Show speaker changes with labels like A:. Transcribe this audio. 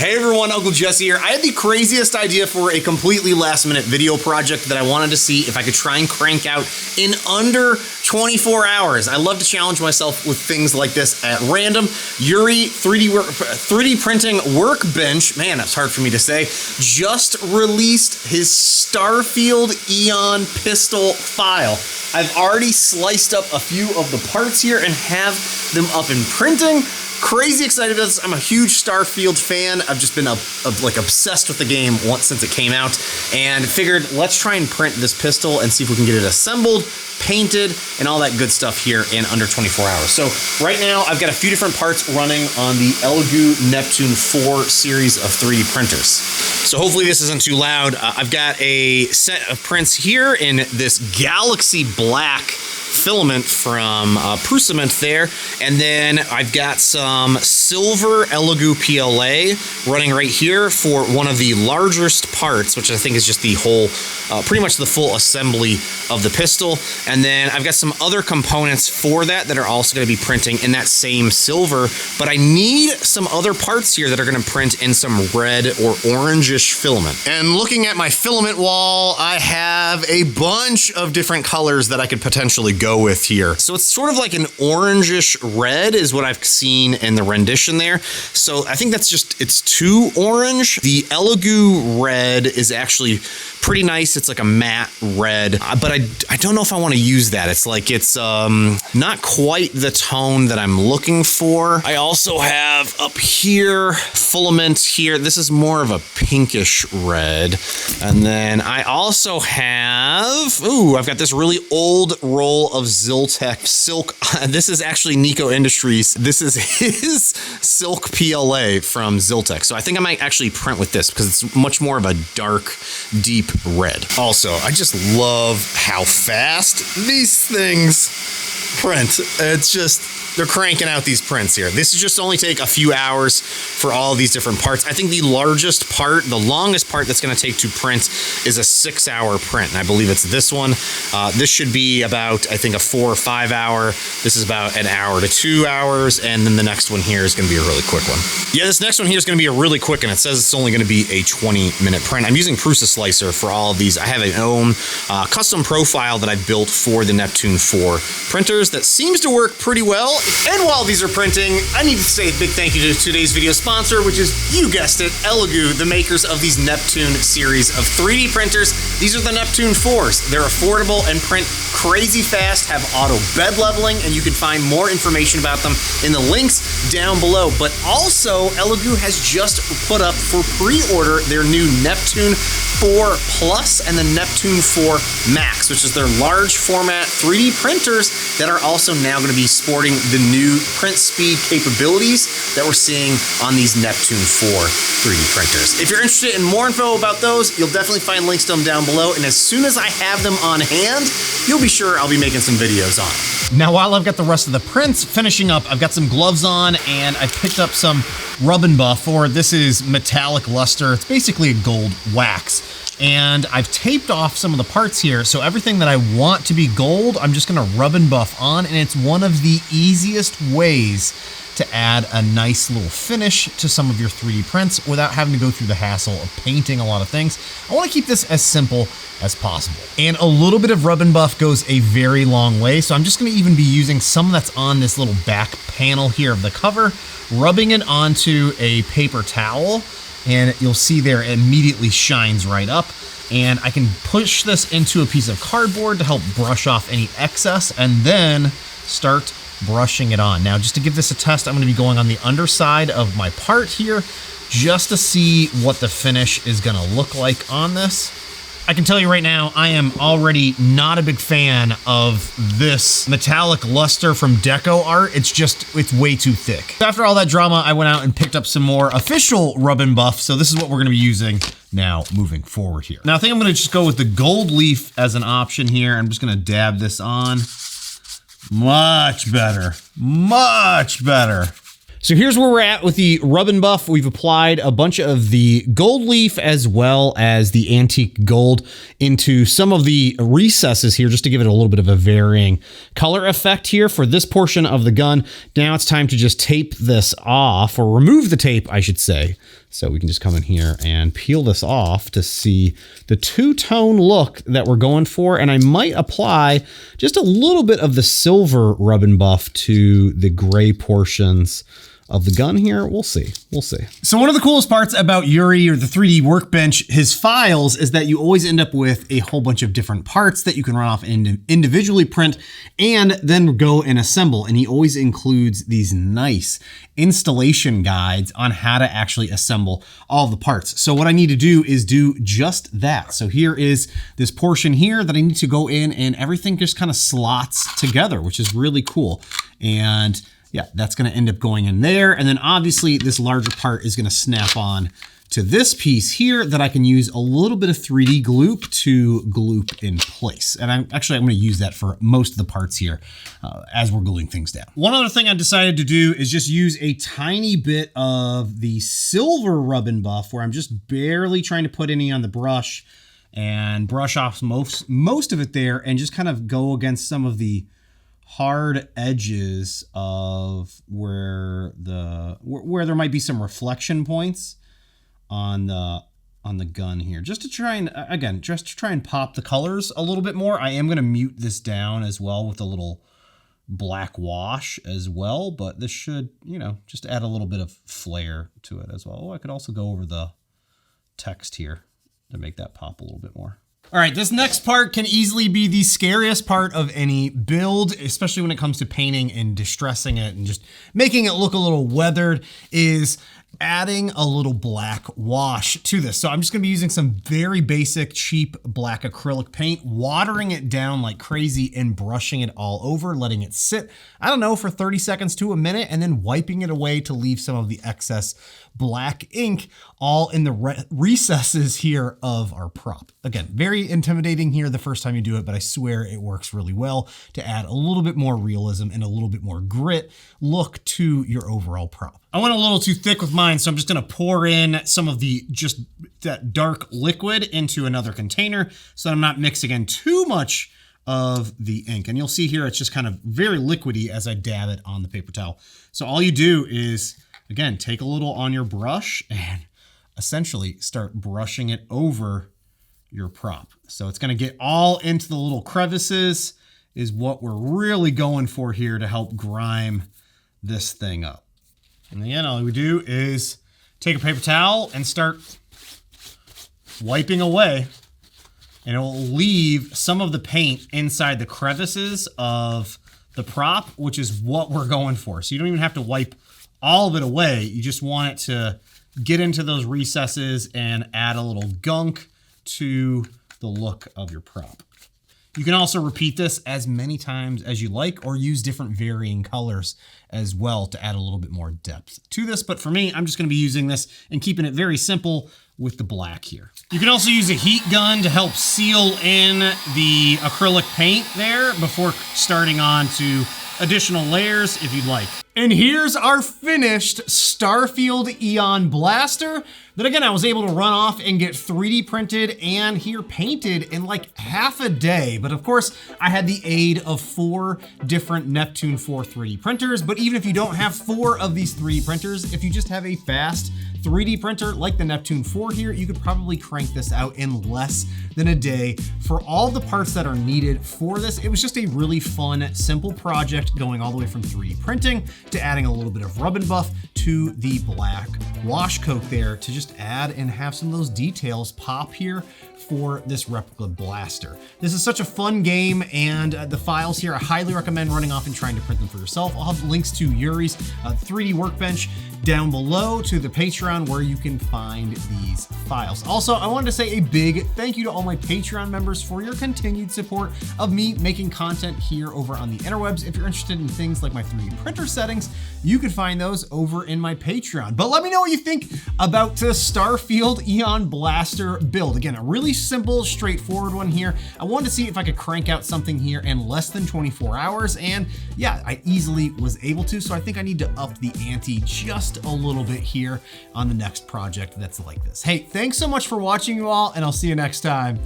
A: Hey everyone, Uncle Jesse here. I had the craziest idea for a completely last minute video project that I wanted to see if I could try and crank out in under 24 hours. I love to challenge myself with things like this at random. Yuri 3D Printing Workbench, man, that's hard for me to say, just released his Starfield EON pistol file. I've already sliced up a few of the parts here and have them up in printing. Crazy excited about this. I'm a huge Starfield fan. I've just been like obsessed with the game since it came out, and figured let's try and print this pistol and see if we can get it assembled, painted, and all that good stuff here in under 24 hours. So right now I've got a few different parts running on the Elegoo Neptune 4 series of 3D printers. So hopefully this isn't too loud. I've got a set of prints here in this Galaxy Black filament from Prusament there, and then I've got some silver Elegoo PLA running right here for one of the largest parts, which I think is just the whole, pretty much the full assembly of the pistol. And then I've got some other components for that are also going to be printing in that same silver, but I need some other parts here that are going to print in some red or orangish filament. And looking at my filament wall, I have a bunch of different colors that I could potentially go with here. So it's sort of like an orangish red is what I've seen in the rendition there. So I think that's just, it's too orange. The Elegoo red is actually pretty nice. It's like a matte red, but I don't know if I want to use that. It's like, it's not quite the tone that I'm looking for. I also have up here, filament here. This is more of a pinkish red. And then I also have, I've got this really old roll of Ziltech silk. This is actually Nico Industries. This is his silk PLA from Ziltech. So I think I might actually print with this because it's much more of a dark, deep red. Also, I just love how fast these things print. It's just, they're cranking out these prints here. This is just only take a few hours for all of these different parts. I think the largest part, the longest part that's going to take to print is a 6-hour print. And I believe it's this one. This should be about, I think, a 4 or 5 hour. This is about an hour to 2 hours. And then the next one here is going to be a really quick one. Yeah, this next one here is going to be a really quick, and it says it's only going to be a 20-minute print. I'm using Prusa Slicer for all of these. I have an own custom profile that I built for the Neptune 4 printers that seems to work pretty well. And while these are printing, I need to say a big thank you to today's video sponsor, which is, you guessed it, Elegoo, the makers of these Neptune series of 3D printers. These are the Neptune 4s. They're affordable and print crazy fast, have auto bed leveling, and you can find more information about them in the links down below. But also, Elegoo has just put up for pre-order their new Neptune 4 Plus and the Neptune 4 Max, which is their large format 3D printers that are also now going to be sporting the new print speed capabilities that we're seeing on these Neptune 4 3D printers. If you're interested in more info about those, you'll definitely find links to them down below, and as soon as I have them on hand, you'll be sure I'll be making some videos on them.
B: Now, while I've got the rest of the prints finishing up, I've got some gloves on, and I picked up some rub and buff, or this is metallic luster. It's basically a gold wax. And I've taped off some of the parts here, so everything that I want to be gold, I'm just gonna rub and buff on, and it's one of the easiest ways to add a nice little finish to some of your 3D prints without having to go through the hassle of painting a lot of things. I want to keep this as simple as possible. And a little bit of rub and buff goes a very long way, so I'm just going to even be using some that's on this little back panel here of the cover, rubbing it onto a paper towel, and you'll see there it immediately shines right up. And I can push this into a piece of cardboard to help brush off any excess, and then start brushing it on. Now, just to give this a test, I'm going to be going on the underside of my part here just to see what the finish is going to look like on this. I can tell you right now, I am already not a big fan of this metallic luster from Deco Art. It's way too thick. After all that drama, I went out and picked up some more official rub and buff. So this is what we're going to be using now moving forward here. Now, I think I'm going to just go with the gold leaf as an option here. I'm just going to dab this on. Much better, much better. So here's where we're at with the rub and buff. We've applied a bunch of the gold leaf as well as the antique gold into some of the recesses here just to give it a little bit of a varying color effect here for this portion of the gun. Now it's time to just tape this off, or remove the tape, I should say. So we can just come in here and peel this off to see the two-tone look that we're going for. And I might apply just a little bit of the silver rub and buff to the gray portions of the gun here. We'll see. We'll see. So one of the coolest parts about Yuri, or the 3D Workbench, his files, is that you always end up with a whole bunch of different parts that you can run off and individually print and then go and assemble. And he always includes these nice installation guides on how to actually assemble all the parts. So what I need to do is do just that. So here is this portion here that I need to go in, and everything just kind of slots together, which is really cool. And yeah, that's gonna end up going in there. And then obviously this larger part is gonna snap on to this piece here that I can use a little bit of 3D gloop to gloop in place. And I'm gonna use that for most of the parts here as we're gluing things down. One other thing I decided to do is just use a tiny bit of the silver rub and buff, where I'm just barely trying to put any on the brush and brush off most of it there, and just kind of go against some of the hard edges of where there might be some reflection points on the gun here, just to try and, again, just to try and pop the colors a little bit more. I am going to mute this down as well with a little black wash as well, but this should, you know, just add a little bit of flair to it as well. Oh, I could also go over the text here to make that pop a little bit more. All right, this next part can easily be the scariest part of any build, especially when it comes to painting and distressing it and just making it look a little weathered, is adding a little black wash to this. So I'm just gonna be using some very basic, cheap black acrylic paint, watering it down like crazy and brushing it all over, letting it sit, I don't know, for 30 seconds to a minute, and then wiping it away to leave some of the excess black ink all in the recesses here of our prop. Again, very intimidating here the first time you do it, but I swear it works really well to add a little bit more realism and a little bit more grit look to your overall prop. I went a little too thick with mine, so I'm just gonna pour in some of that dark liquid into another container so that I'm not mixing in too much of the ink. And you'll see here, it's just kind of very liquidy as I dab it on the paper towel. So all you do is, again, take a little on your brush and essentially start brushing it over your prop. So it's gonna get all into the little crevices, is what we're really going for here to help grime this thing up. And again, all we do is take a paper towel and start wiping away, and it will leave some of the paint inside the crevices of the prop, which is what we're going for. So you don't even have to wipe all of it away. You just want it to get into those recesses and add a little gunk to the look of your prop. You can also repeat this as many times as you like, or use different varying colors as well to add a little bit more depth to this. But for me, I'm just gonna be using this and keeping it very simple with the black here. You can also use a heat gun to help seal in the acrylic paint there before starting on to additional layers if you'd like. And here's our finished Starfield EON Blaster that, again, I was able to run off and get 3D printed and here painted in like half a day. But of course, I had the aid of 4 different Neptune 4 3D printers. But even if you don't have 4 of these 3D printers, if you just have a fast 3D printer like the Neptune 4 here, you could probably crank this out in less than a day for all the parts that are needed for this. It was just a really fun, simple project, going all the way from 3D printing to adding a little bit of rub and buff to the black wash coat there to just add and have some of those details pop here for this Replica blaster. This is such a fun game, and the files here, I highly recommend running off and trying to print them for yourself. I'll have links to Yuri's 3D Workbench down below, to the Patreon where you can find these files. Also, I wanted to say a big thank you to all my Patreon members for your continued support of me making content here over on the interwebs. If you're interested in things like my 3D printer settings, you can find those over in my Patreon. But let me know what you think about the Starfield EON Blaster build. Again, a really simple, straightforward one here. I wanted to see if I could crank out something here in less than 24 hours, and yeah, I easily was able to, so I think I need to up the ante just a little bit here on the next project that's like this. Hey, thanks so much for watching, you all, and I'll see you next time.